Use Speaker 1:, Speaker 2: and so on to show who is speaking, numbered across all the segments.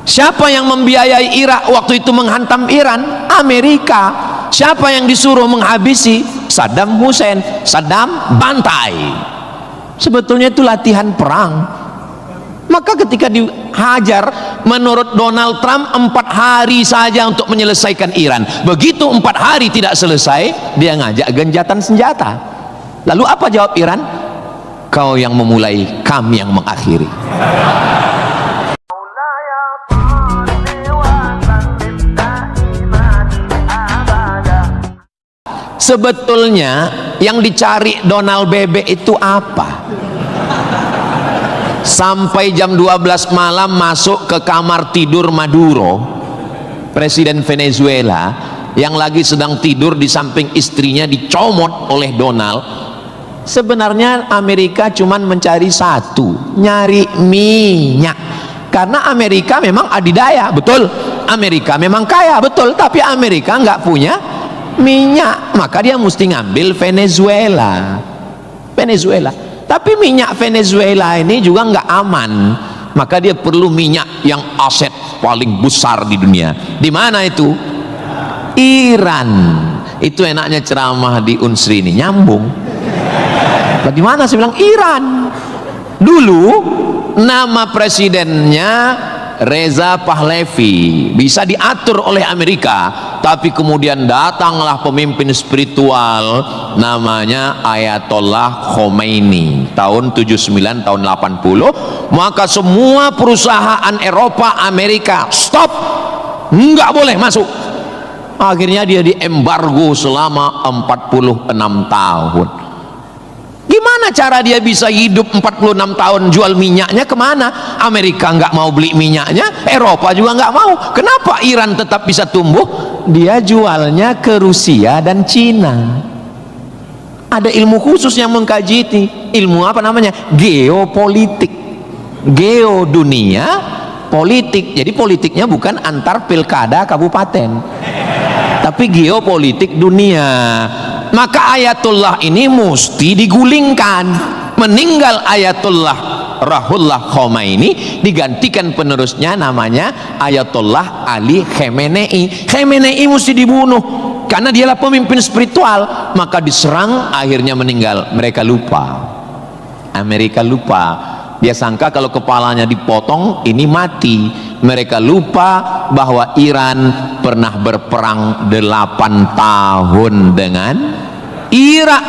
Speaker 1: Siapa yang membiayai Irak waktu itu menghantam Iran? Amerika. Siapa yang disuruh menghabisi? Saddam Hussein. Saddam bantai. Sebetulnya itu latihan perang. Maka ketika dihajar, menurut Donald Trump 4 hari saja untuk menyelesaikan Iran. Begitu 4 hari tidak selesai, dia ngajak gencatan senjata. Lalu apa jawab Iran? Kau yang memulai, kami yang mengakhiri. Sebetulnya yang dicari Donald Bebek itu apa? Sampai jam 12 malam masuk ke kamar tidur Maduro, presiden Venezuela, yang lagi sedang tidur di samping istrinya dicomot oleh Donald. Sebenarnya Amerika cuman mencari satu, nyari minyak. Karena Amerika memang adidaya, betul. Amerika memang kaya, betul. Tapi Amerika nggak punya minyak, maka dia mesti ngambil Venezuela. Tapi minyak Venezuela ini juga nggak aman, maka dia perlu minyak yang aset paling besar di dunia. Di mana itu? Iran. Itu enaknya ceramah di Unsri ini, nyambung. Bagaimana saya bilang Iran? Dulu nama presidennya Reza Pahlavi, bisa diatur oleh Amerika, tapi kemudian datanglah pemimpin spiritual namanya Ayatollah Khomeini tahun 79 tahun 80, maka semua perusahaan Eropa, Amerika stop, nggak boleh masuk. Akhirnya dia diembargo selama 46 tahun. Gimana cara dia bisa hidup 46 tahun? Jual minyaknya kemana? Amerika nggak mau beli minyaknya, Eropa juga nggak mau. Kenapa Iran tetap bisa tumbuh? Dia jualnya ke Rusia dan Cina. Ada ilmu khusus yang mengkaji ini. Ilmu apa namanya? Geopolitik. Geo dunia, politik. Jadi politiknya bukan antar pilkada kabupaten, tapi geopolitik dunia. Maka Ayatullah ini mesti digulingkan. Meninggal Ayatullah Ruhollah Khomeini, digantikan penerusnya namanya Ayatollah Ali Khamenei. Khamenei mesti dibunuh karena dialah pemimpin spiritual. Maka diserang, akhirnya meninggal. Mereka lupa, Amerika lupa. Dia sangka kalau kepalanya dipotong ini mati. Mereka lupa bahwa Iran pernah berperang 8 tahun dengan Irak.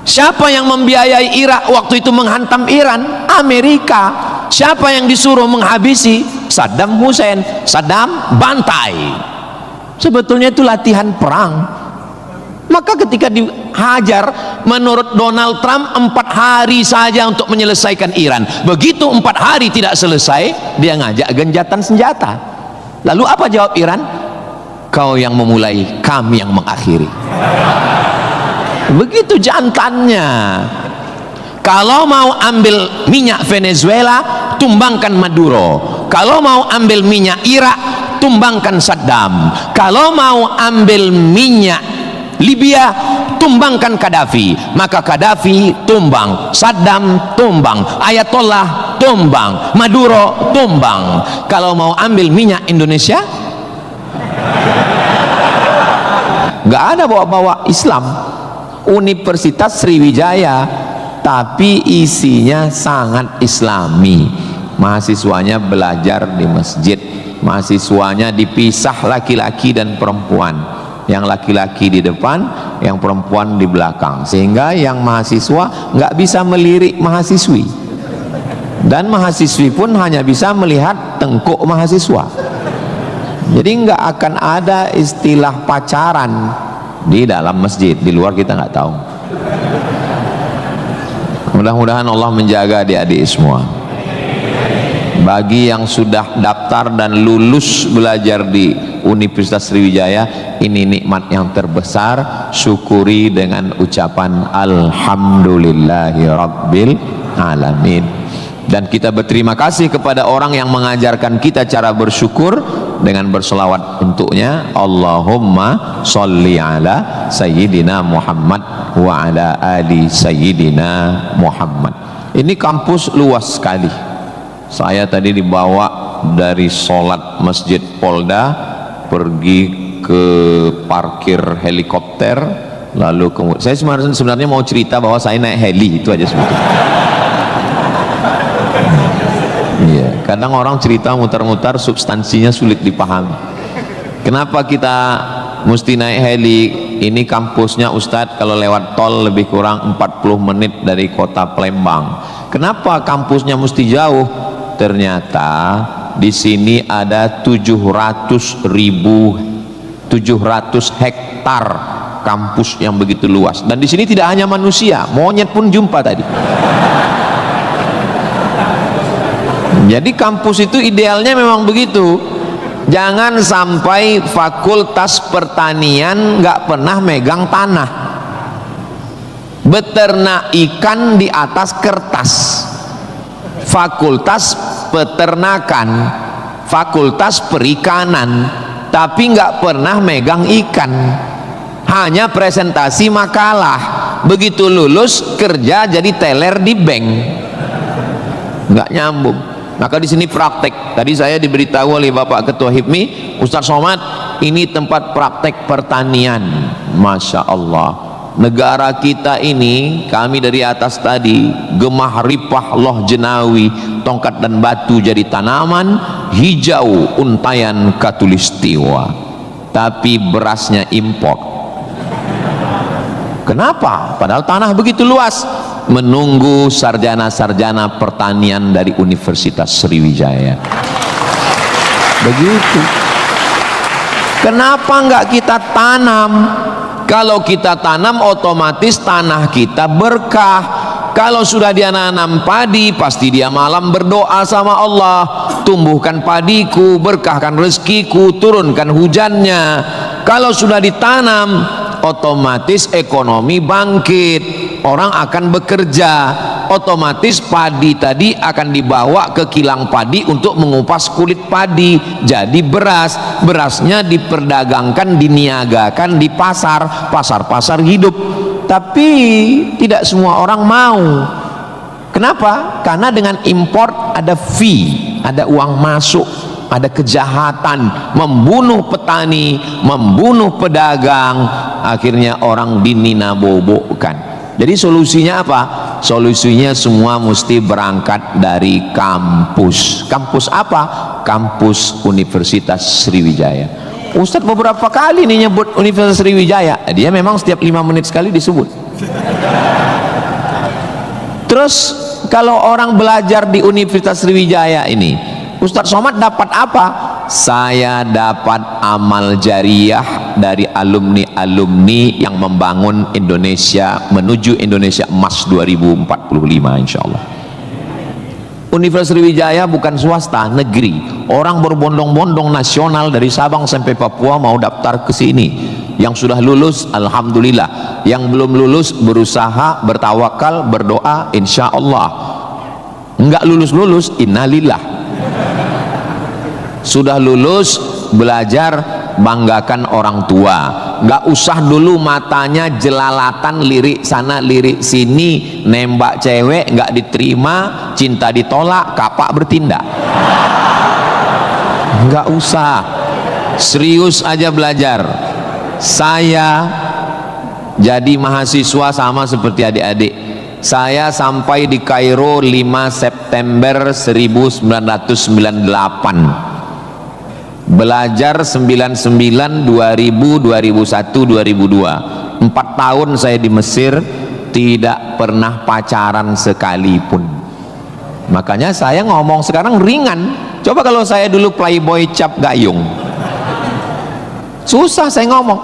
Speaker 1: Siapa yang membiayai Irak waktu itu menghantam Iran? Amerika. Siapa yang disuruh menghabisi? Saddam Hussein. Saddam bantai. Sebetulnya itu latihan perang. Maka ketika dihajar, menurut Donald Trump 4 hari saja untuk menyelesaikan Iran. Begitu 4 hari tidak selesai, dia ngajak gencatan senjata. Lalu apa jawab Iran? Kau yang memulai, kami yang mengakhiri. Begitu jantannya. Kalau mau ambil minyak Venezuela, tumbangkan Maduro. Kalau mau ambil minyak Irak, tumbangkan Saddam. Kalau mau ambil minyak Libya, tumbangkan Gaddafi. Maka Gaddafi tumbang, Saddam tumbang, Ayatollah tumbang, Maduro tumbang. Kalau mau ambil minyak Indonesia, nggak ada bawa-bawa Islam. Universitas Sriwijaya, tapi isinya sangat Islami. Mahasiswanya belajar di masjid, mahasiswanya dipisah laki-laki dan perempuan. Yang laki-laki di depan, yang perempuan di belakang, sehingga yang mahasiswa nggak bisa melirik mahasiswi, dan mahasiswi pun hanya bisa melihat tengkuk mahasiswa. Jadi nggak akan ada istilah pacaran di dalam masjid. Di luar kita nggak tahu. Mudah-mudahan Allah menjaga adik-adik semua. Bagi yang sudah daftar dan lulus belajar di Universitas Sriwijaya, ini nikmat yang terbesar. Syukuri dengan ucapan Alhamdulillahi Rabbil Alamin. Dan kita berterima kasih kepada orang yang mengajarkan kita cara bersyukur dengan berselawat untuknya. Allahumma sholli ala Sayyidina Muhammad wa ala ali Sayyidina Muhammad. Ini kampus luas sekali, Saya tadi dibawa dari sholat Masjid Polda pergi ke parkir helikopter, lalu kemudian saya sebenarnya mau cerita bahwa saya naik heli, itu aja sebetulnya. Iya, kadang orang cerita mutar-mutar substansinya sulit dipahami. Kenapa kita mesti naik heli? Ini kampusnya Ustadz kalau lewat tol lebih kurang 40 menit dari kota Palembang. Kenapa kampusnya mesti jauh? Ternyata di sini ada 700 hektar kampus yang begitu luas, dan di sini tidak hanya manusia, monyet pun jumpa tadi. Jadi kampus itu idealnya memang begitu. Jangan sampai fakultas pertanian nggak pernah megang tanah, beternak ikan di atas kertas. Fakultas peternakan, fakultas perikanan, tapi nggak pernah megang ikan, hanya presentasi makalah. Begitu lulus kerja jadi teller di bank, nggak nyambung. Maka di sini praktek. Tadi saya diberitahu oleh Bapak Ketua HIPMI, Ustaz Somad, ini tempat praktek pertanian. Masya Allah, negara kita ini, kami dari atas tadi, gemah ripah loh jenawi, tongkat dan batu jadi tanaman, hijau untayan katulistiwa, tapi berasnya impor. Kenapa? Padahal tanah begitu luas. Menunggu sarjana-sarjana pertanian dari Universitas Sriwijaya. Begitu. Kenapa enggak kita tanam? Kalau kita tanam otomatis tanah kita berkah. Kalau sudah dia nanam padi, pasti dia malam berdoa sama Allah, tumbuhkan padiku, berkahkan rezekiku, turunkan hujannya. Kalau sudah ditanam, otomatis ekonomi bangkit, orang akan bekerja, otomatis padi tadi akan dibawa ke kilang padi untuk mengupas kulit padi jadi beras. Berasnya diperdagangkan, diniagakan di pasar-pasar hidup. Tapi tidak semua orang mau. Kenapa? Karena dengan import ada fee, ada uang masuk, ada kejahatan, membunuh petani, membunuh pedagang, akhirnya orang dininabobokan. Jadi solusinya apa? Solusinya semua mesti berangkat dari kampus. Kampus apa? Kampus Universitas Sriwijaya. Ustadz beberapa kali nih nyebut Universitas Sriwijaya, dia memang setiap 5 menit sekali disebut. Terus kalau orang belajar di Universitas Sriwijaya ini, Ustadz Somad dapat apa? Saya dapat amal jariah dari alumni-alumni yang membangun Indonesia menuju Indonesia Emas 2045 insya Allah. Universitas Sriwijaya bukan swasta, negeri. Orang berbondong-bondong nasional dari Sabang sampai Papua mau daftar ke sini. Yang sudah lulus, alhamdulillah. Yang belum lulus, berusaha, bertawakal, berdoa, insya Allah. Enggak lulus-lulus, innalillah. Sudah lulus, belajar, banggakan orang tua. Nggak usah dulu matanya jelalatan, lirik sana lirik sini, nembak cewek nggak diterima, cinta ditolak, kapak bertindak. Nggak usah, serius aja belajar. Saya jadi mahasiswa sama seperti adik-adik. Saya sampai di Kairo 5 September 1998. Belajar 99, 2000, 2001, 2002. 4 tahun saya di Mesir, tidak pernah pacaran sekalipun. Makanya saya ngomong sekarang ringan. Coba kalau saya dulu playboy cap gayung, susah saya ngomong.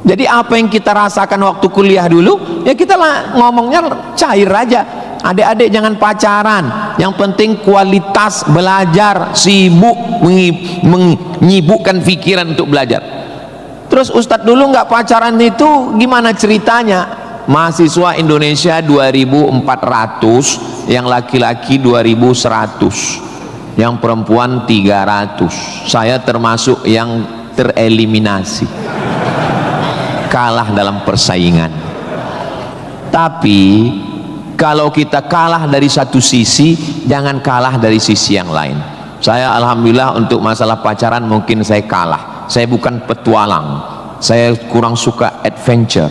Speaker 1: Jadi apa yang kita rasakan waktu kuliah dulu, ya kita ngomongnya cair aja. Adik-adik jangan pacaran, yang penting kualitas belajar, sibuk menyibukkan pikiran untuk belajar. Terus Ustadz dulu nggak pacaran itu gimana ceritanya? Mahasiswa Indonesia 2400, yang laki-laki 2100, yang perempuan 300. Saya termasuk yang tereliminasi, kalah dalam persaingan. Tapi Kalau kita kalah dari satu sisi, jangan kalah dari sisi yang lain. Saya alhamdulillah untuk masalah pacaran mungkin saya kalah. Saya bukan petualang, saya kurang suka adventure.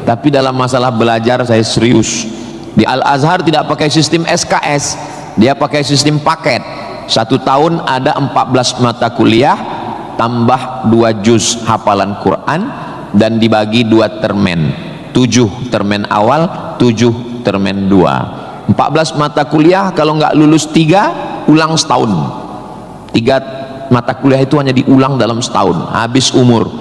Speaker 1: Tapi dalam masalah belajar saya serius. Di Al-Azhar tidak pakai sistem SKS, dia pakai sistem paket. 1 tahun ada 14 mata kuliah tambah 2 juz hafalan Quran dan dibagi 2 termen, 7 termen awal, 7 termen 2. 14 mata kuliah, kalau nggak lulus 3 ulang setahun. 3 mata kuliah itu hanya diulang dalam setahun, habis umur.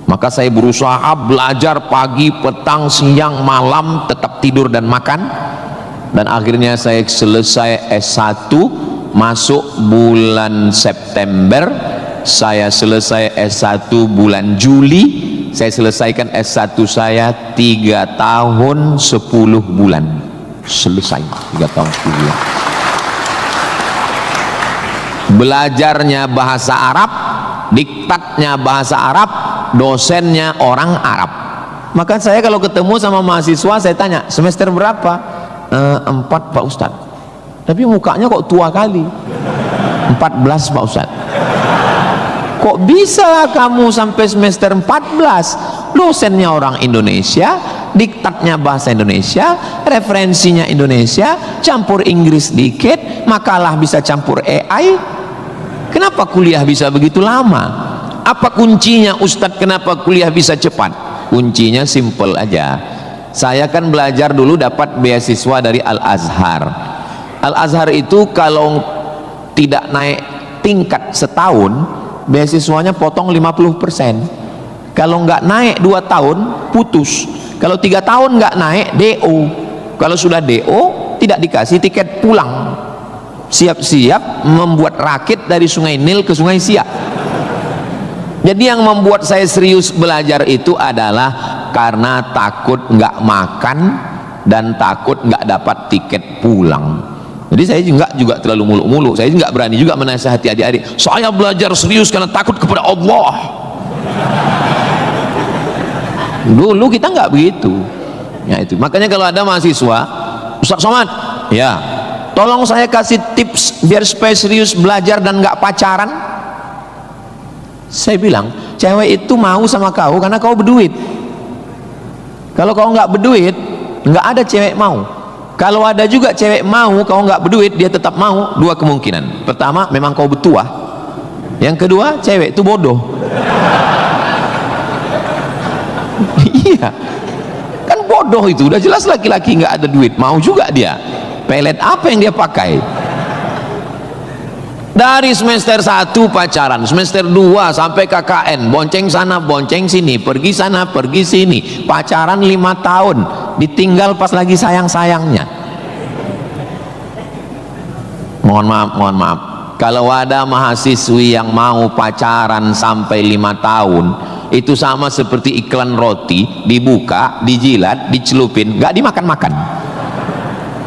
Speaker 1: Maka saya berusaha belajar pagi, petang, siang, malam, tetap tidur dan makan, dan akhirnya saya selesai S1 masuk bulan September, saya selesai S1 bulan Juli. Saya selesaikan S1 saya 3 tahun 10 bulan. Selesai 3 tahun 10 bulan. Belajarnya bahasa Arab, diktatnya bahasa Arab, dosennya orang Arab. Maka saya kalau ketemu sama mahasiswa, saya tanya, semester berapa? 4 Pak Ustadz. Tapi mukanya kok tua kali. 14 Pak Ustadz. Kok bisa kamu sampai semester 14? Dosennya orang Indonesia, diktatnya bahasa Indonesia, referensinya Indonesia, campur Inggris dikit, makalah bisa campur AI. Kenapa kuliah bisa begitu lama? Apa kuncinya Ustadz, kenapa kuliah bisa cepat? Kuncinya simple aja. Saya kan belajar dulu dapat beasiswa dari Al-Azhar. Al-Azhar itu kalau tidak naik tingkat setahun, beasiswanya potong 50%. Kalau nggak naik 2 tahun putus. Kalau 3 tahun nggak naik DO. Kalau sudah DO tidak dikasih tiket pulang. Siap-siap membuat rakit dari Sungai Nil ke Sungai Siak. Jadi yang membuat saya serius belajar itu adalah karena takut nggak makan dan takut nggak dapat tiket pulang. Jadi saya juga terlalu muluk-muluk. Saya nggak berani juga menasihati adik-adik. Saya belajar serius karena takut kepada Allah. Dulu kita nggak begitu. Ya itu. Makanya kalau ada mahasiswa, Ustaz Somad, ya, tolong saya kasih tips biar supaya serius belajar dan nggak pacaran. Saya bilang, cewek itu mau sama kau karena kau berduit. Kalau kau nggak berduit, nggak ada cewek mau. Kalau ada juga cewek mau, kau nggak berduit, dia tetap mau. 2 kemungkinan. Pertama, memang kau betua. Yang kedua, cewek itu bodoh. Iya, kan bodoh itu. Udah jelas laki-laki nggak ada duit, mau juga dia. Pelet apa yang dia pakai? Dari semester 1 pacaran, semester 2 sampai KKN, bonceng sana bonceng sini, pergi sana pergi sini, pacaran 5 tahun, ditinggal pas lagi sayang-sayangnya. Mohon maaf, kalau ada mahasiswi yang mau pacaran sampai 5 tahun, itu sama seperti iklan roti, dibuka, dijilat, dicelupin, gak dimakan-makan.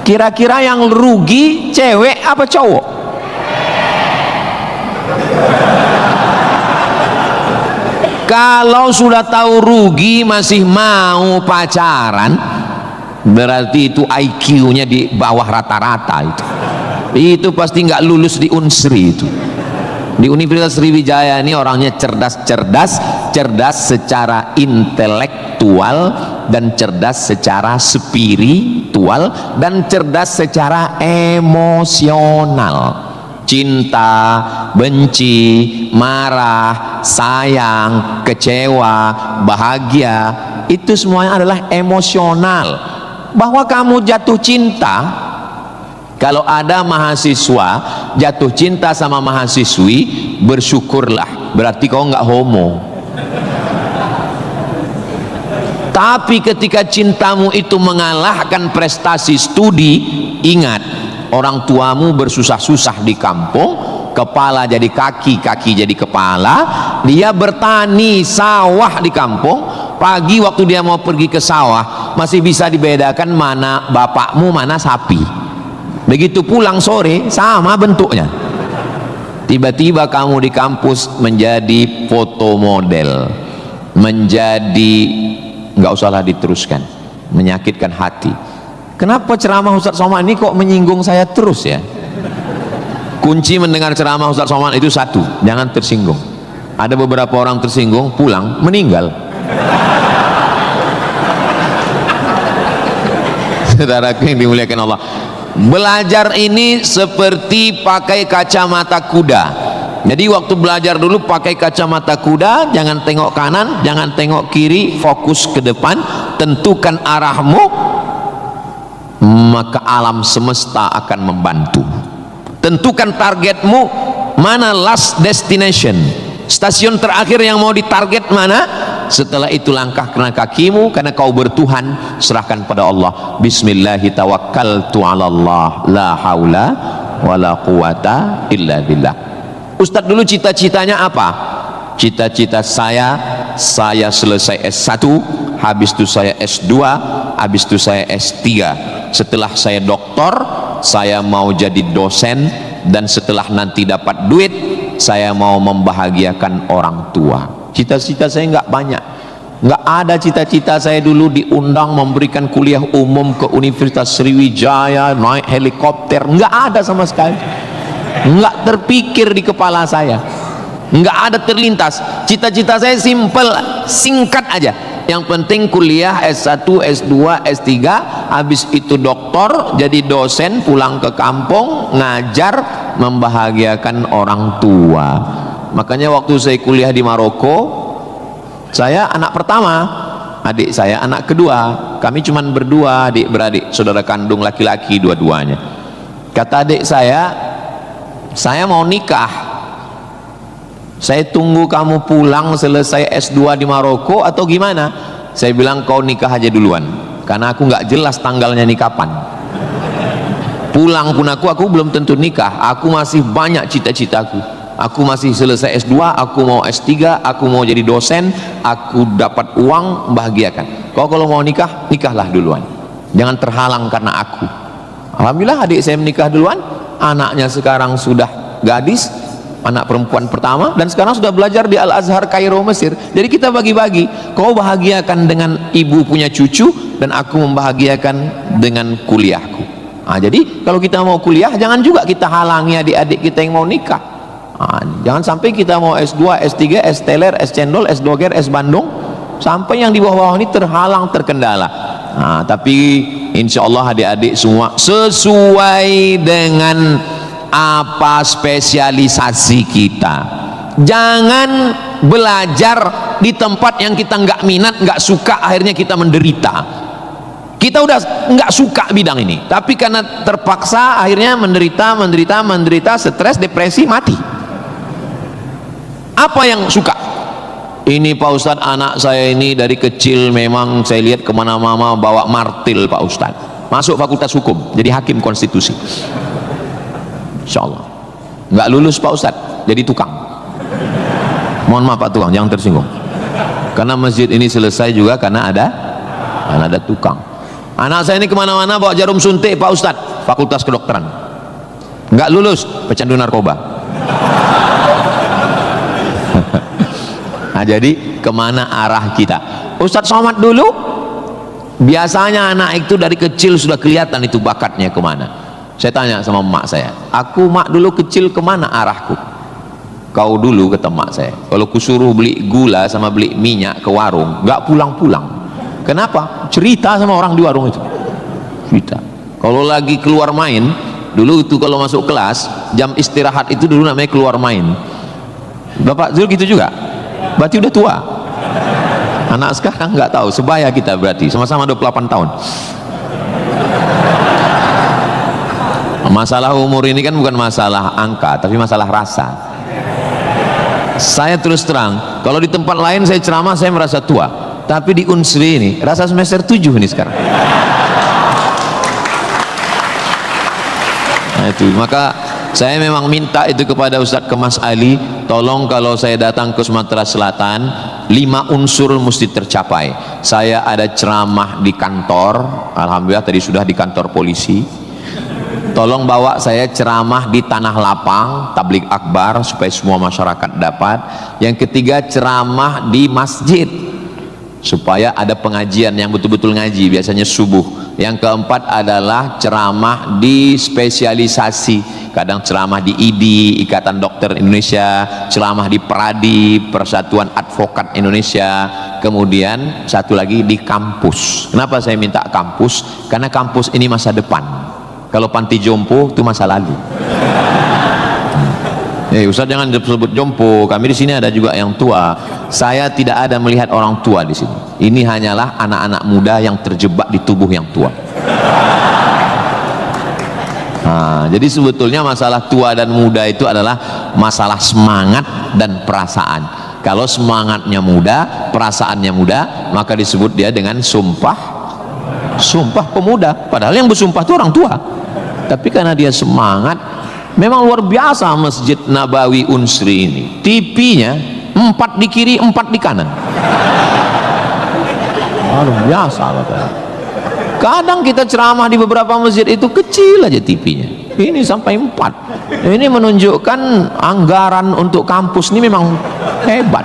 Speaker 1: Kira-kira yang rugi cewek apa cowok? Kalau sudah tahu rugi masih mau pacaran, berarti itu IQ-nya di bawah rata-rata. Itu pasti nggak lulus di Unsri itu. Di Universitas Sriwijaya ini orangnya cerdas secara intelektual dan cerdas secara spiritual dan cerdas secara emosional. Cinta, benci, marah, sayang, kecewa, bahagia, itu semuanya adalah emosional. Bahwa kamu jatuh cinta, kalau ada mahasiswa jatuh cinta sama mahasiswi, bersyukurlah, berarti kau nggak homo. Tapi ketika cintamu itu mengalahkan prestasi studi, ingat, orang tuamu bersusah-susah di kampung, kepala jadi kaki, kaki jadi kepala, dia bertani sawah di kampung. Pagi waktu dia mau pergi ke sawah masih bisa dibedakan mana bapakmu mana sapi. Begitu pulang sore sama bentuknya. Tiba-tiba kamu di kampus menjadi foto model, menjadi, nggak usahlah diteruskan, menyakitkan hati. Kenapa ceramah Ustaz Somad ini kok menyinggung saya terus ya? Kunci mendengar ceramah Ustaz Somad itu satu, jangan tersinggung. Ada beberapa orang tersinggung, pulang, meninggal. Saudaraku yang dimuliakan Allah, belajar ini seperti pakai kacamata kuda. Jadi waktu belajar dulu pakai kacamata kuda, jangan tengok kanan, jangan tengok kiri, fokus ke depan, tentukan arahmu, maka alam semesta akan membantu. Tentukan targetmu, mana last destination, stasiun terakhir yang mau ditarget mana. Setelah itu langkah kena kakimu, karena kau bertuhan, serahkan pada Allah. Bismillahi tawakkaltu ala Allah, la haula wala quwata illa billah. Ustadz dulu cita-citanya apa? Cita-cita saya selesai S1, habis itu saya S2, habis itu saya S3. Setelah saya doktor, saya mau jadi dosen, dan setelah nanti dapat duit, saya mau membahagiakan orang tua. Cita-cita saya nggak banyak, nggak ada cita-cita saya dulu diundang memberikan kuliah umum ke Universitas Sriwijaya, naik helikopter, nggak ada sama sekali, nggak terpikir di kepala saya, nggak ada terlintas. Cita-cita saya simple, singkat aja. Yang penting kuliah S1, S2, S3, habis itu doktor, jadi dosen, pulang ke kampung, ngajar, membahagiakan orang tua. Makanya waktu saya kuliah di Maroko, saya anak pertama, adik saya anak kedua. Kami cuma berdua adik beradik, saudara kandung laki-laki dua-duanya. Kata adik saya mau nikah. Saya tunggu kamu pulang selesai S2 di Maroko atau gimana? Saya bilang kau nikah aja duluan, karena aku nggak jelas tanggalnya nih kapan. Pulang pun aku belum tentu nikah. Aku masih banyak cita-citaku. Aku masih selesai S2, aku mau S3, aku mau jadi dosen, aku dapat uang, membahagiakan. Kau kalau mau nikah, nikahlah duluan, jangan terhalang karena aku. Alhamdulillah adik saya menikah duluan, anaknya sekarang sudah gadis, anak perempuan pertama, dan sekarang sudah belajar di Al-Azhar Kairo, Mesir. Jadi kita bagi-bagi, kau bahagiakan dengan ibu punya cucu, dan aku membahagiakan dengan kuliahku. Nah, jadi kalau kita mau kuliah, jangan juga kita halangi adik-adik kita yang mau nikah. Jangan sampai kita mau S2, S3, S teler, S cendol, S doger, S Bandung, sampai yang di bawah-bawah ini terhalang, terkendala. Tapi insya Allah adik-adik semua sesuai dengan apa spesialisasi kita. Jangan belajar di tempat yang kita nggak minat, nggak suka, akhirnya kita menderita. Kita udah nggak suka bidang ini, tapi karena terpaksa akhirnya menderita, stres, depresi, mati. Apa yang suka? Ini Pak Ustadz, anak saya ini dari kecil memang saya lihat kemana-mana bawa martil Pak Ustadz, masuk fakultas hukum jadi hakim konstitusi, insya Allah nggak lulus Pak Ustadz, jadi tukang. Mohon maaf Pak tukang, jangan tersinggung, karena masjid ini selesai juga karena ada tukang. Anak saya ini kemana-mana bawa jarum suntik Pak Ustadz, fakultas kedokteran, nggak lulus, pecandu narkoba. Nah, jadi kemana arah kita? Ustadz Somad dulu biasanya anak itu dari kecil sudah kelihatan itu bakatnya kemana. Saya tanya sama emak saya, aku mak dulu kecil kemana arahku? Kau dulu, kata emak saya, kalau kusuruh beli gula sama beli minyak ke warung nggak pulang-pulang. Kenapa? Cerita sama orang di warung itu, cerita. Kalau lagi keluar main dulu itu, kalau masuk kelas jam istirahat itu dulu namanya keluar main. Bapak Zul gitu juga? Berarti udah tua. Anak sekarang nggak tahu, sebaya kita berarti sama-sama 28 tahun. Masalah umur ini kan bukan masalah angka, tapi masalah rasa. Saya terus terang, kalau di tempat lain saya ceramah saya merasa tua, tapi di Unsri ini rasa semester 7 ini sekarang. Nah itu, maka saya memang minta itu kepada Ustadz Kemas Ali, tolong kalau saya datang ke Sumatera Selatan 5 unsur mesti tercapai. Saya ada ceramah di kantor, alhamdulillah tadi sudah di kantor polisi. Tolong bawa saya ceramah di tanah lapang, tablik akbar supaya semua masyarakat dapat. Yang ketiga ceramah di masjid supaya ada pengajian yang betul-betul ngaji, biasanya subuh. Yang keempat adalah ceramah di spesialisasi, kadang ceramah di IDI, Ikatan Dokter Indonesia, ceramah di PERADI, Persatuan Advokat Indonesia. Kemudian satu lagi di kampus. Kenapa saya minta kampus? Karena kampus ini masa depan. Kalau panti jompo itu masa lalu. Ustaz jangan disebut jompo, kami di sini ada juga yang tua. Saya tidak ada melihat orang tua di sini. Ini hanyalah anak-anak muda yang terjebak di tubuh yang tua. Nah, jadi sebetulnya masalah tua dan muda itu adalah masalah semangat dan perasaan. Kalau semangatnya muda, perasaannya muda, maka disebut dia dengan sumpah pemuda. Padahal yang bersumpah itu orang tua. Tapi karena dia semangat, memang luar biasa Masjid Nabawi Unsri ini. TV-nya 4 di kiri, 4 di kanan. Luar biasa Bapak. Kadang kita ceramah di beberapa masjid itu kecil aja TV-nya. Ini sampai 4. Ini menunjukkan anggaran untuk kampus ini memang hebat.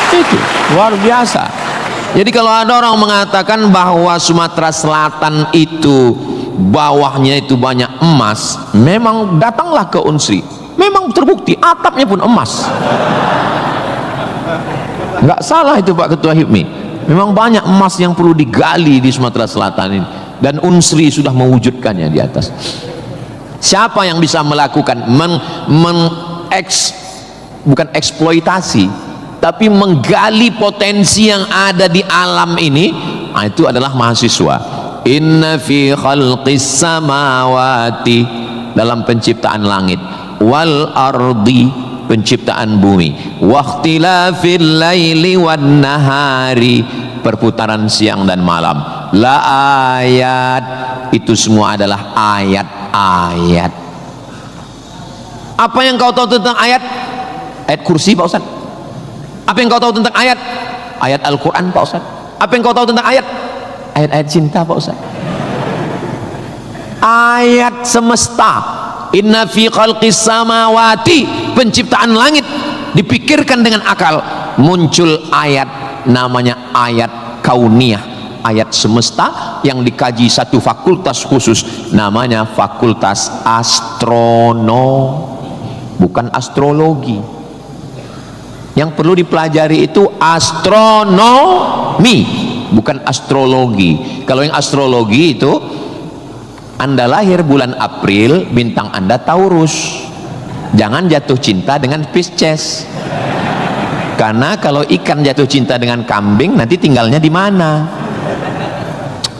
Speaker 1: Itu luar biasa. Jadi kalau ada orang mengatakan bahwa Sumatera Selatan itu bawahnya itu banyak emas, memang datanglah ke Unsri, memang terbukti atapnya pun emas. Nggak salah itu Pak Ketua HIPMI, memang banyak emas yang perlu digali di Sumatera Selatan ini, dan Unsri sudah mewujudkannya di atas. Siapa yang bisa melakukan bukan eksploitasi, tapi menggali potensi yang ada di alam ini, nah, itu adalah mahasiswa. Inna fi khalqis samawati, dalam penciptaan langit, wal ardi, penciptaan bumi, wa ikhtilafil laili wan nahari, perputaran siang dan malam, la ayat, itu semua adalah ayat-ayat. Apa yang kau tahu tentang ayat? Ayat kursi Pak Ustaz. Apa yang kau tahu tentang ayat? Ayat Al-Quran Pak Ustaz. Apa yang kau tahu tentang ayat? Ayat-ayat cinta Pak Ustaz. Ayat semesta. Inna fi khalqis samawati, penciptaan langit, dipikirkan dengan akal, muncul ayat, namanya ayat kauniyah, ayat semesta yang dikaji satu fakultas khusus, namanya fakultas bukan astrologi. Yang perlu dipelajari itu astronomi, bukan astrologi. Kalau yang astrologi itu, Anda lahir bulan April, bintang Anda Taurus, jangan jatuh cinta dengan Pisces, karena kalau ikan jatuh cinta dengan kambing, nanti tinggalnya di mana?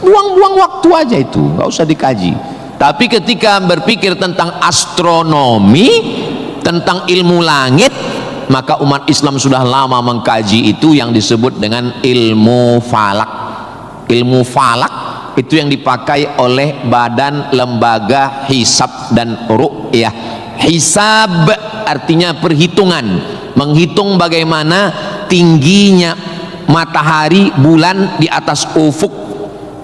Speaker 1: Buang-buang waktu aja itu, nggak usah dikaji. Tapi ketika berpikir tentang astronomi, tentang ilmu langit, maka umat Islam sudah lama mengkaji itu yang disebut dengan ilmu falak. Ilmu falak itu yang dipakai oleh Badan Lembaga Hisab dan Ru'yah. Hisab artinya perhitungan, menghitung bagaimana tingginya matahari, bulan di atas ufuk.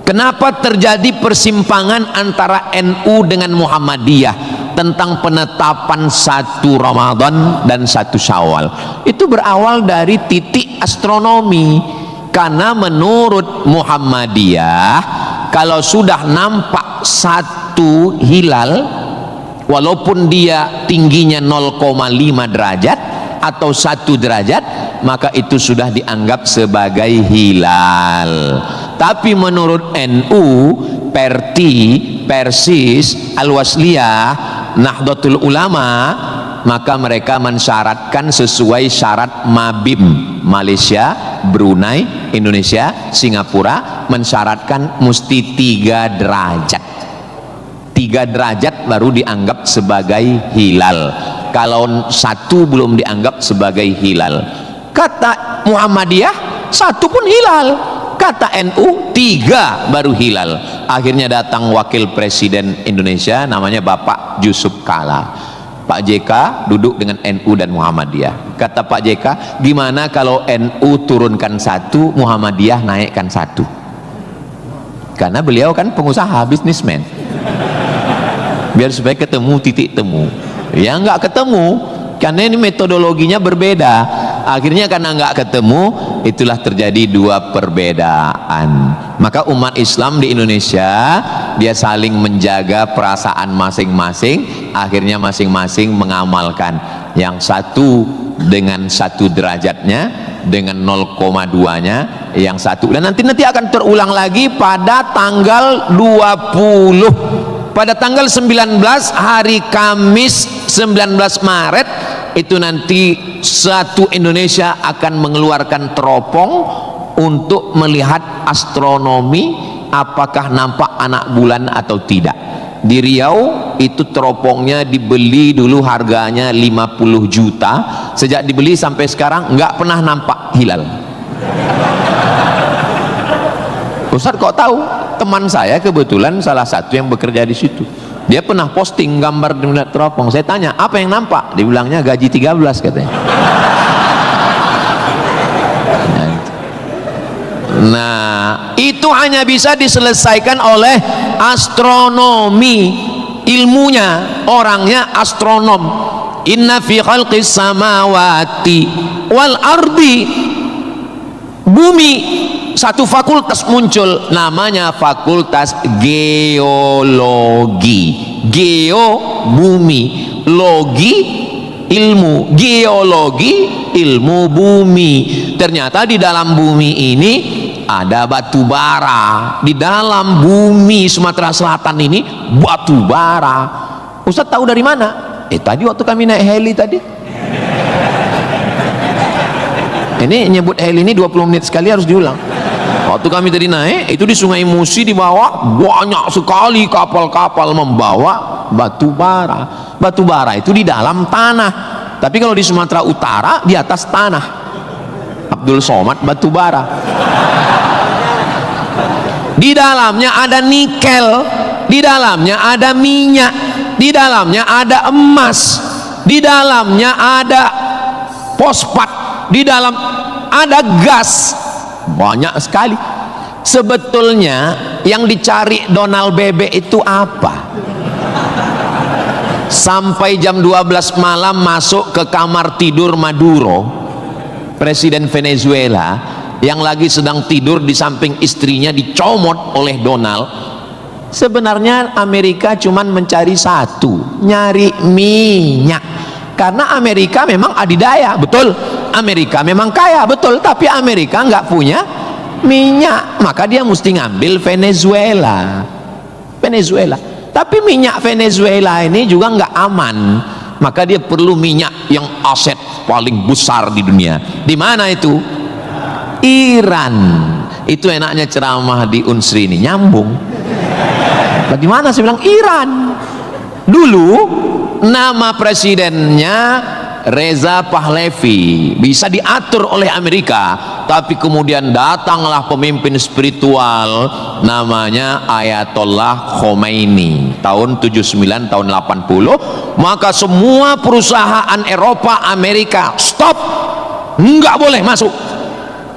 Speaker 1: Kenapa terjadi persimpangan antara NU dengan Muhammadiyah tentang penetapan 1 Ramadan dan 1 Syawal? Itu berawal dari titik astronomi, karena menurut Muhammadiyah, kalau sudah nampak 1 hilal, walaupun dia tingginya 0,5 derajat atau 1 derajat, maka itu sudah dianggap sebagai hilal. Tapi menurut NU, Persis, Al-Wasliyah, Nahdlatul Ulama, maka mereka mensyaratkan sesuai syarat Mabim, Malaysia, Brunei, Indonesia, Singapura, mensyaratkan mesti 3 derajat. 3 derajat baru dianggap sebagai hilal. Kalau 1 belum dianggap sebagai hilal. Kata Muhammadiyah, 1 pun hilal. Kata NU, 3 baru hilal. Akhirnya datang wakil presiden Indonesia, namanya Bapak Yusuf Kala. Pak JK duduk dengan NU dan Muhammadiyah. Kata Pak JK, gimana kalau NU turunkan 1, Muhammadiyah naikkan 1? Karena beliau kan pengusaha, bisnismen. Biar supaya ketemu titik temu. Ya nggak ketemu, karena ini metodologinya berbeda. Akhirnya karena nggak ketemu, itulah terjadi dua perbedaan. Maka umat Islam di Indonesia dia saling menjaga perasaan masing-masing, akhirnya masing-masing mengamalkan. Yang satu dengan 1 derajatnya, dengan 0,2-nya yang satu, dan nanti akan terulang lagi pada tanggal 20, pada tanggal 19 hari Kamis 19 Maret itu nanti satu Indonesia akan mengeluarkan teropong untuk melihat astronomi, apakah nampak anak bulan atau tidak. Di Riau itu teropongnya dibeli dulu harganya 50 juta, sejak dibeli sampai sekarang nggak pernah nampak hilal. Ustaz kok tahu? Teman saya kebetulan salah satu yang bekerja di situ, dia pernah posting gambar di teropong. Saya tanya apa yang nampak, dibilangnya gaji 13 katanya. Nah, itu hanya bisa diselesaikan oleh astronomi, ilmunya, orangnya astronom. Inna fi khalqis samawati wal ardi, bumi, satu fakultas muncul namanya fakultas geologi. Geo bumi, logi ilmu, geologi ilmu bumi. Ternyata di dalam bumi ini ada batu bara. Di dalam bumi Sumatera Selatan ini batu bara. Ustaz tahu dari mana? Tadi waktu kami naik heli tadi. Ini nyebut heli ini 20 menit sekali harus diulang. Waktu kami tadi naik itu di Sungai Musi, di bawah banyak sekali kapal-kapal membawa batu bara. Batu bara itu di dalam tanah, tapi kalau di Sumatera Utara di atas tanah. Abdul Somad batu bara. Di dalamnya ada nikel, di dalamnya ada minyak, di dalamnya ada emas, di dalamnya ada fosfat, di dalam ada gas, banyak sekali. Sebetulnya yang dicari Donald Bebek itu apa? Sampai jam 12 malam masuk ke kamar tidur Maduro, presiden Venezuela, yang lagi sedang tidur di samping istrinya dicomot oleh Donald. Sebenarnya Amerika cuman mencari satu, nyari minyak. Karena Amerika memang adidaya, betul. Amerika memang kaya, betul. Tapi Amerika nggak punya minyak, maka dia mesti ngambil Venezuela. Tapi minyak Venezuela ini juga nggak aman, maka dia perlu minyak yang aset paling besar di dunia. Di mana itu? Iran. Itu enaknya ceramah di Unsri ini, nyambung. Bagaimana saya bilang Iran? Dulu nama presidennya Reza Pahlavi, bisa diatur oleh Amerika, tapi kemudian datanglah pemimpin spiritual namanya Ayatollah Khomeini tahun 79 tahun 80, maka semua perusahaan Eropa, Amerika stop, nggak boleh masuk.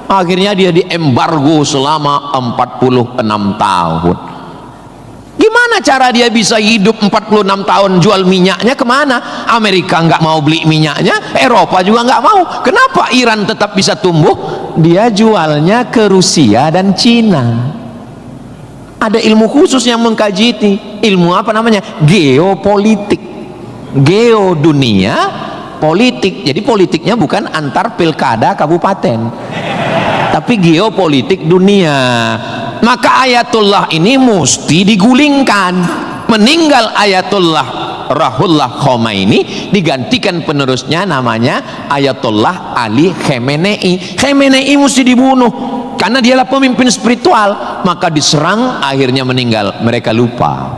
Speaker 1: Akhirnya dia diembargo selama 46 tahun. Gimana cara dia bisa hidup 46 tahun? Jual minyaknya kemana? Amerika nggak mau beli minyaknya, Eropa juga nggak mau. Kenapa Iran tetap bisa tumbuh? Dia jualnya ke Rusia dan Cina. Ada ilmu khusus yang mengkaji ini. Ilmu apa namanya? Geopolitik. Geo dunia, politik. Jadi politiknya bukan antar pilkada kabupaten, tapi geopolitik dunia. Maka Ayatullah ini mesti digulingkan. Meninggal Ayatullah Ruhollah Khomeini, digantikan penerusnya namanya Ayatollah Ali Khamenei. Khamenei mesti dibunuh karena dialah pemimpin spiritual, maka diserang, akhirnya meninggal. Mereka lupa,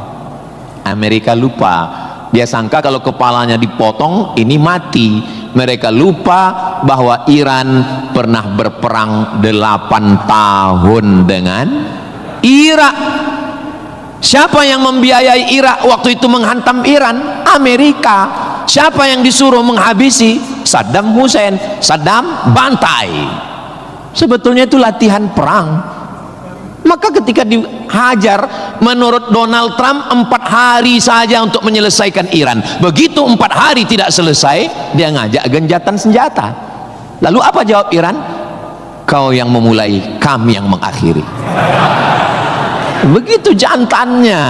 Speaker 1: Amerika lupa, dia sangka kalau kepalanya dipotong ini mati. Mereka lupa bahwa Iran pernah berperang 8 tahun dengan Irak. Siapa yang membiayai Irak waktu itu menghantam Iran? Amerika. Siapa yang disuruh menghabisi? Saddam Hussein. Saddam bantai. Sebetulnya itu latihan perang. Maka ketika dihajar, menurut Donald Trump 4 hari saja untuk menyelesaikan Iran. Begitu 4 hari tidak selesai, dia ngajak genjatan senjata. Lalu apa jawab Iran? Kau yang memulai, kami yang mengakhiri. Begitu jantannya.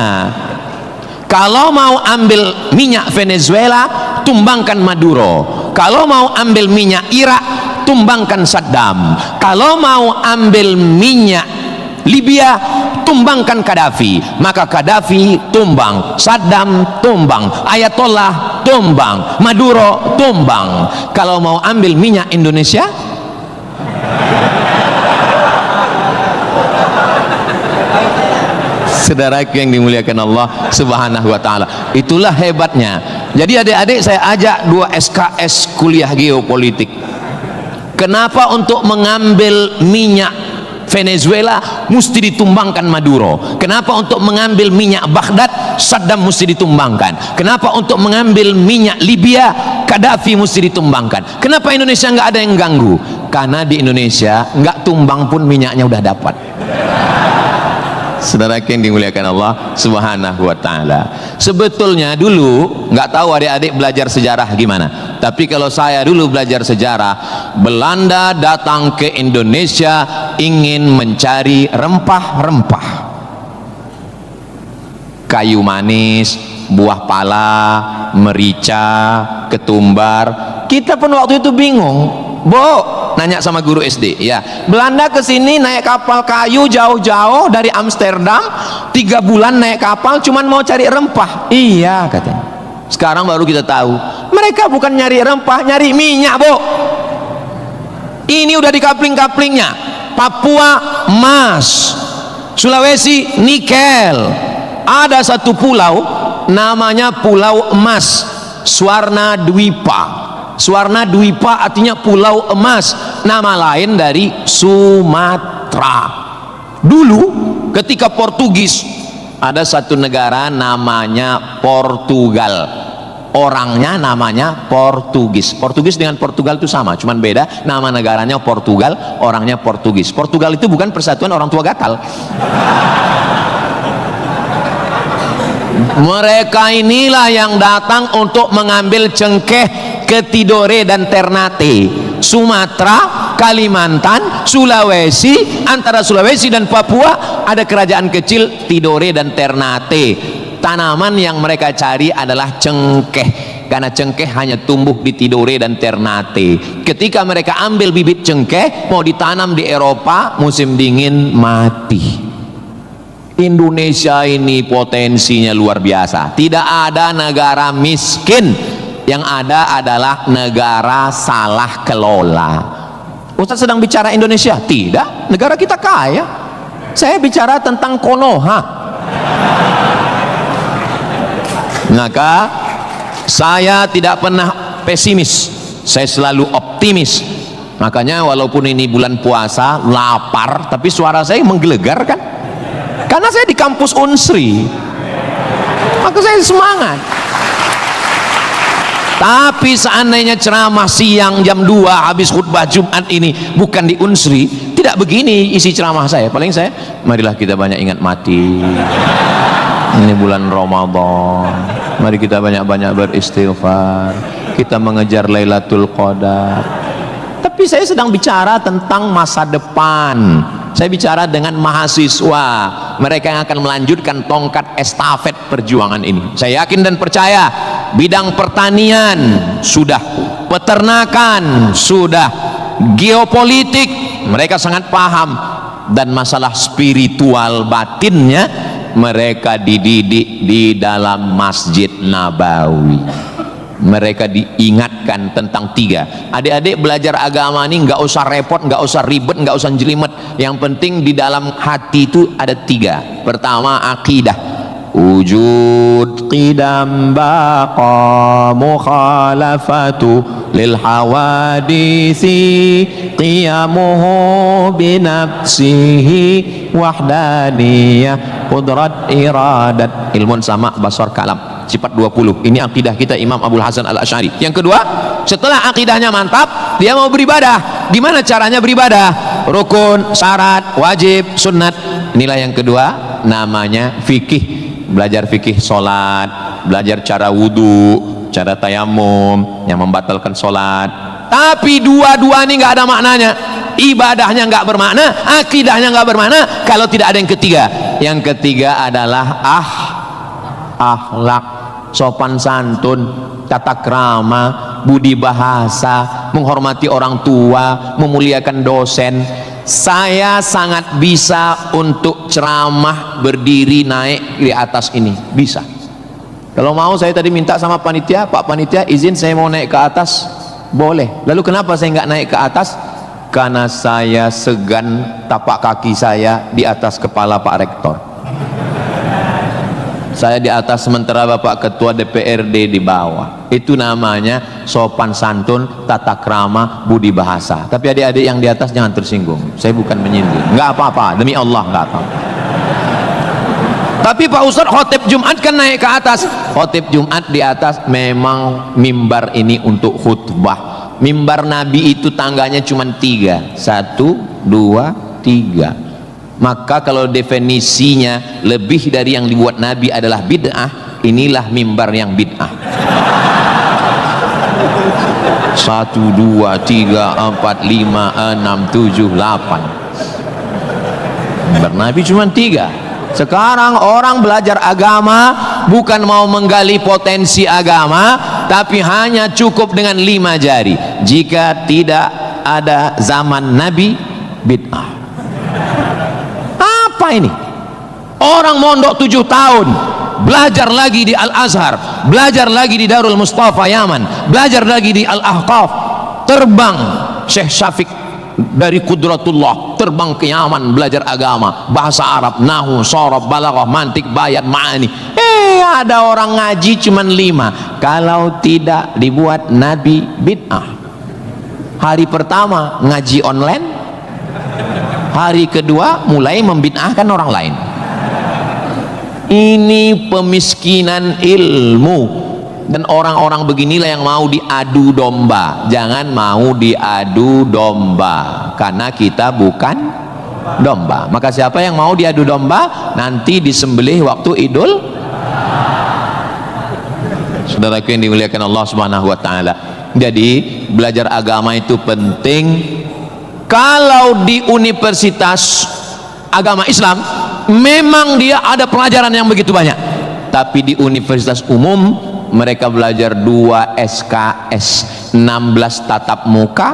Speaker 1: Kalau mau ambil minyak Venezuela, tumbangkan Maduro. Kalau mau ambil minyak Irak, tumbangkan Saddam. Kalau mau ambil minyak Libya, tumbangkan Gaddafi. Maka Gaddafi tumbang, Saddam tumbang, Ayatollah tumbang, Maduro tumbang. Kalau mau ambil minyak Indonesia, saudaraku yang dimuliakan Allah Subhanahu wa taala, itulah hebatnya. Jadi adik-adik, saya ajak 2 SKS kuliah geopolitik. Kenapa untuk mengambil minyak Venezuela mesti ditumbangkan Maduro? Kenapa untuk mengambil minyak Baghdad Saddam mesti ditumbangkan? Kenapa untuk mengambil minyak Libya Gaddafi mesti ditumbangkan? Kenapa Indonesia nggak ada yang ganggu? Karena di Indonesia nggak tumbang pun minyaknya udah dapat. Saudara yang dimuliakan Allah Subhanahu wa taala. Sebetulnya dulu, nggak tahu adik-adik belajar sejarah gimana, tapi kalau saya dulu belajar sejarah, Belanda datang ke Indonesia ingin mencari rempah-rempah, kayu manis, buah pala, merica, ketumbar. Kita pun waktu itu bingung. Nanya sama guru SD, ya, Belanda kesini naik kapal kayu jauh-jauh dari Amsterdam, 3 bulan naik kapal cuman mau cari rempah. Iya, katanya. Sekarang baru kita tahu mereka bukan nyari rempah, nyari minyak. Ini udah di kapling-kaplingnya. Papua emas, Sulawesi nikel. Ada satu pulau namanya Pulau Emas, Swarna Dwipa. Swarna Dwipa artinya pulau emas, nama lain dari Sumatera. Dulu ketika Portugis, ada satu negara namanya Portugal, orangnya namanya Portugis. Portugis dengan Portugal itu sama, cuman beda, nama negaranya Portugal, orangnya Portugis. Portugal itu bukan persatuan orang tua gatal. Mereka inilah yang datang untuk mengambil cengkeh ke Tidore dan Ternate, Sumatera, Kalimantan, Sulawesi. Antara Sulawesi dan Papua ada kerajaan kecil Tidore dan Ternate. Tanaman yang mereka cari adalah cengkeh, karena cengkeh hanya tumbuh di Tidore dan Ternate. Ketika mereka ambil bibit cengkeh mau ditanam di Eropa, musim dingin mati. Indonesia ini potensinya luar biasa. Tidak ada negara miskin, yang ada adalah negara salah kelola. Ustaz sedang bicara Indonesia? Tidak, negara kita kaya. Saya bicara tentang Konoha. Maka saya tidak pernah pesimis, saya selalu optimis. Makanya walaupun ini bulan puasa, lapar, tapi suara saya menggelegar kan? Karena saya di kampus Unsri, maka saya semangat. Tapi seandainya ceramah siang jam 2 habis khutbah Jumat ini bukan di Unsri, tidak begini isi ceramah saya. Paling saya, marilah kita banyak ingat mati, ini bulan Ramadan, mari kita banyak-banyak beristighfar, kita mengejar Lailatul Qadar. Tapi saya sedang bicara tentang masa depan. Saya bicara dengan mahasiswa, mereka yang akan melanjutkan tongkat estafet perjuangan ini. Saya yakin dan percaya bidang pertanian sudah, peternakan sudah, geopolitik mereka sangat paham, dan masalah spiritual batinnya mereka dididik di dalam Masjid Nabawi. Mereka diingatkan tentang 3. Adik-adik belajar agama ini nggak usah repot, nggak usah ribet, nggak usah jelimet. Yang penting di dalam hati itu ada 3. Pertama, akidah. Wujud qidam baqa mukhalafatu lil hawadisi qiyamuhu binafsihi wahdaniyah qudrat iradat. Ilmun sama basar kalam sifat 20. Ini akidah kita Imam Abdul Hasan Al-Asy'ari. Yang kedua, setelah akidahnya mantap, dia mau beribadah. Di mana caranya beribadah? Rukun, syarat, wajib, sunat. Inilah yang kedua, namanya fikih. Belajar fikih salat, belajar cara wudu, cara tayamum yang membatalkan salat, Tapi dua-dua ini nggak ada maknanya. Ibadahnya nggak bermakna, akidahnya nggak bermakna kalau tidak ada yang ketiga. Yang ketiga adalah akhlak, sopan santun, tata krama, budi bahasa, menghormati orang tua, memuliakan dosen. Saya sangat bisa untuk ceramah berdiri naik di atas ini, bisa. Kalau mau saya tadi minta sama panitia, Pak Panitia izin saya mau naik ke atas, boleh. Lalu kenapa saya nggak naik ke atas? Karena saya segan tapak kaki saya di atas kepala Pak Rektor. Saya di atas sementara Bapak Ketua DPRD di bawah. Itu namanya sopan santun, tata krama, budi bahasa. Tapi adik-adik yang di atas jangan tersinggung. Saya bukan menyinggung. Enggak apa-apa, demi Allah enggak apa-apa. Tapi Pak Ustadz khotib Jumat kan naik ke atas. Khotib Jumat di atas memang mimbar ini untuk khutbah. Mimbar Nabi itu tangganya cuma 3. 1, 2, 3. Maka kalau definisinya lebih dari yang dibuat Nabi adalah bid'ah, inilah mimbar yang bid'ah. 1, 2, 3, 4, 5, 6, 7, 8. Mimbar Nabi cuma 3. Sekarang orang belajar agama bukan mau menggali potensi agama, tapi hanya cukup dengan 5 jari. Jika tidak ada zaman Nabi, bid'ah. Apa ini? Orang mondok 7 tahun, belajar lagi di Al-Azhar, belajar lagi di Darul Mustafa Yaman, belajar lagi di Al-Ahqaf, terbang Syekh Syafiq dari Qudratullah, terbang ke Yaman belajar agama, bahasa Arab, nahu, sorob, balaghah, mantik, bayat, ma'ani. Ada orang ngaji cuman 5. Kalau tidak dibuat Nabi, bid'ah. Hari pertama ngaji online, hari kedua mulai membid'ahkan orang lain. Ini pemiskinan ilmu. Dan orang-orang beginilah yang mau diadu domba. Jangan mau diadu domba, karena kita bukan domba. Maka siapa yang mau diadu domba nanti disembelih waktu Idul. Saudaraku yang dimuliakan Allah Subhanahu wa taala. Jadi belajar agama itu penting. Kalau di universitas agama Islam memang dia ada pelajaran yang begitu banyak, tapi di universitas umum mereka belajar 2 SKS, 16 tatap muka,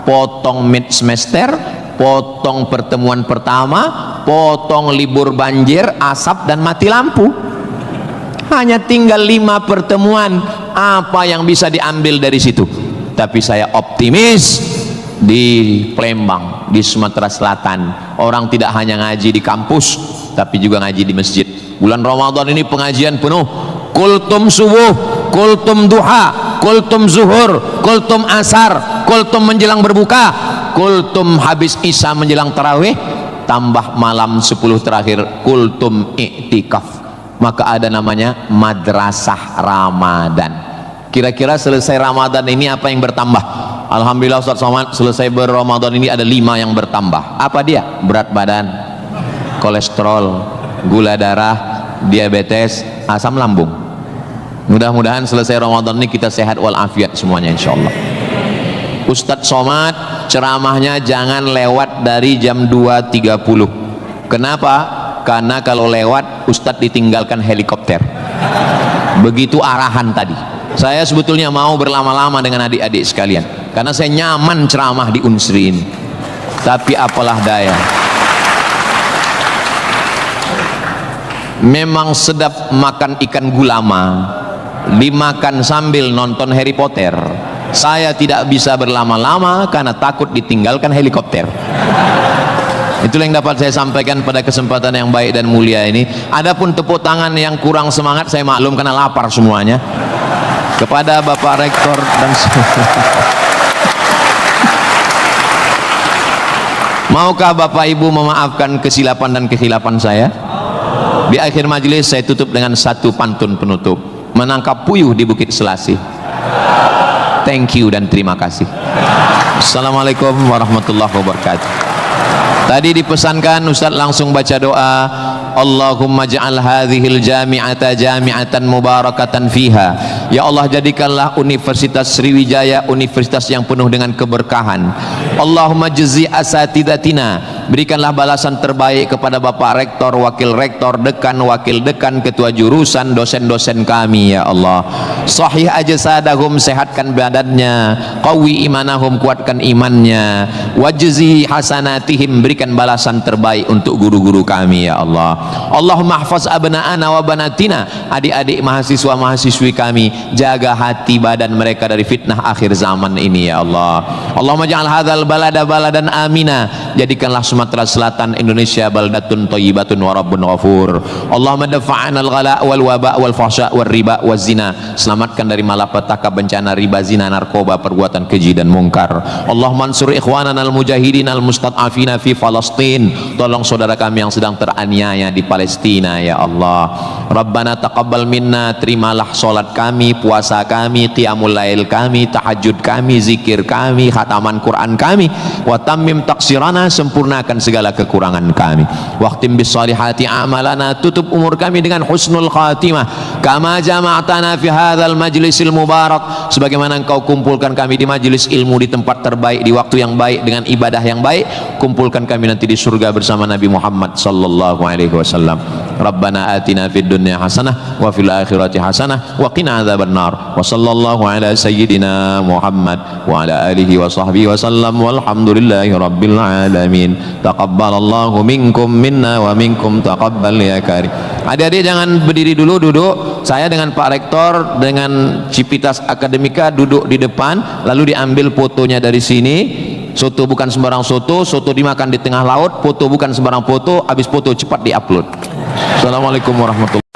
Speaker 1: potong mid semester, potong pertemuan pertama, potong libur banjir, asap dan mati lampu. Hanya tinggal 5 pertemuan. Apa yang bisa diambil dari situ? Tapi saya optimis di Palembang, di Sumatera Selatan, orang tidak hanya ngaji di kampus, tapi juga ngaji di masjid. Bulan Ramadan ini pengajian penuh. Kultum subuh, kultum duha, kultum zuhur, kultum asar, kultum menjelang berbuka, kultum habis isya menjelang tarawih, tambah malam 10 terakhir kultum iktikaf. Maka ada namanya madrasah Ramadan. Kira-kira selesai Ramadan ini apa yang bertambah? Alhamdulillah Ustaz Somad, selesai Ramadan ini ada 5 yang bertambah. Apa dia? Berat badan, kolesterol, gula darah, diabetes, asam lambung. Mudah-mudahan selesai Ramadan ini kita sehat walafiat semuanya insyaallah. Ustadz Somad ceramahnya jangan lewat dari jam 2.30. Kenapa? Karena kalau lewat Ustadz ditinggalkan helikopter. Begitu arahan tadi. Saya sebetulnya mau berlama-lama dengan adik-adik sekalian, karena saya nyaman ceramah di Unsri ini. Tapi apalah daya. Memang sedap makan ikan gulama, dimakan sambil nonton Harry Potter. Saya tidak bisa berlama-lama karena takut ditinggalkan helikopter. Itulah yang dapat saya sampaikan pada kesempatan yang baik dan mulia ini. Adapun tepuk tangan yang kurang semangat saya maklum karena lapar semuanya. Kepada Bapak Rektor dan maukah Bapak Ibu memaafkan kesilapan dan kekhilapan saya? Di akhir majelis saya tutup dengan satu pantun penutup. Menangkap puyuh di Bukit Selasih. Thank you dan terima kasih. Assalamualaikum warahmatullahi wabarakatuh. Tadi dipesankan Ustadz langsung baca doa Allahumma ja'al hadhil jami'ata jami'atan mubarakatan fiha. Ya Allah, jadikanlah Universitas Sriwijaya universitas yang penuh dengan keberkahan. Allahumma jazi asatidatina, berikanlah balasan terbaik kepada Bapak Rektor, Wakil Rektor, Dekan, Wakil Dekan, Ketua Jurusan, dosen-dosen kami ya Allah. Sahih ajsadahum, sehatkan badannya, qawi imanahum, kuatkan imannya, wajzi hasanatihim, berikan balasan terbaik untuk guru-guru kami ya Allah. Allahumma hafaz abna'ana wa banatina, adik-adik mahasiswa mahasiswi kami, jaga hati badan mereka dari fitnah akhir zaman ini ya Allah. Allahumma ja'al hadzal balada baladan amina, jadikanlah Sumatera Selatan Indonesia baldatun thayyibatun wa rabbun ghafur. Allahumma dafa'ana al-ghala wal waba wal fahsya wal riba waz zina, selamatkan dari malapetaka, bencana riba, zina, narkoba, perbuatan keji dan mungkar. Allahumma ansur ikhwanana al-mujahidin al-mustad'afina fi Palestin, tolong saudara kami yang sedang teraniaya di Palestina ya Allah. Rabbana taqabbal minna, terimalah salat kami, puasa kami, qiyamul lail kami, tahajud kami, zikir kami, khataman Quran kami, wa tammim taqsirana, sempurnakan segala kekurangan kami, waqtim bis salihati a'malana, tutup umur kami dengan husnul khatimah, kama jama'tana fi hadzal majlisil mubarak, sebagaimana engkau kumpulkan kami di majlis ilmu, di tempat terbaik, di waktu yang baik, dengan ibadah yang baik, kumpulkan kami nanti di surga bersama Nabi Muhammad sallallahu alaihi wasallam. Rabbana atina fid dunya hasanah wa fil akhirati hasanah wa qina adzabannar, wa sallallahu ala sayyidina Muhammad wa ala alihi wa sahbihi wa sallam, walhamdulillahi rabbil alamin. Taqabbalallahu minkum minna wa minkum taqabbal ya karim. Adik-adik jangan berdiri dulu, duduk. Saya dengan Pak Rektor dengan Civitas Akademika duduk di depan, lalu diambil fotonya dari sini. Soto bukan sembarang soto, soto dimakan di tengah laut, foto bukan sembarang foto, habis foto cepat diupload. Assalamualaikum warahmatullahi wabarakatuh.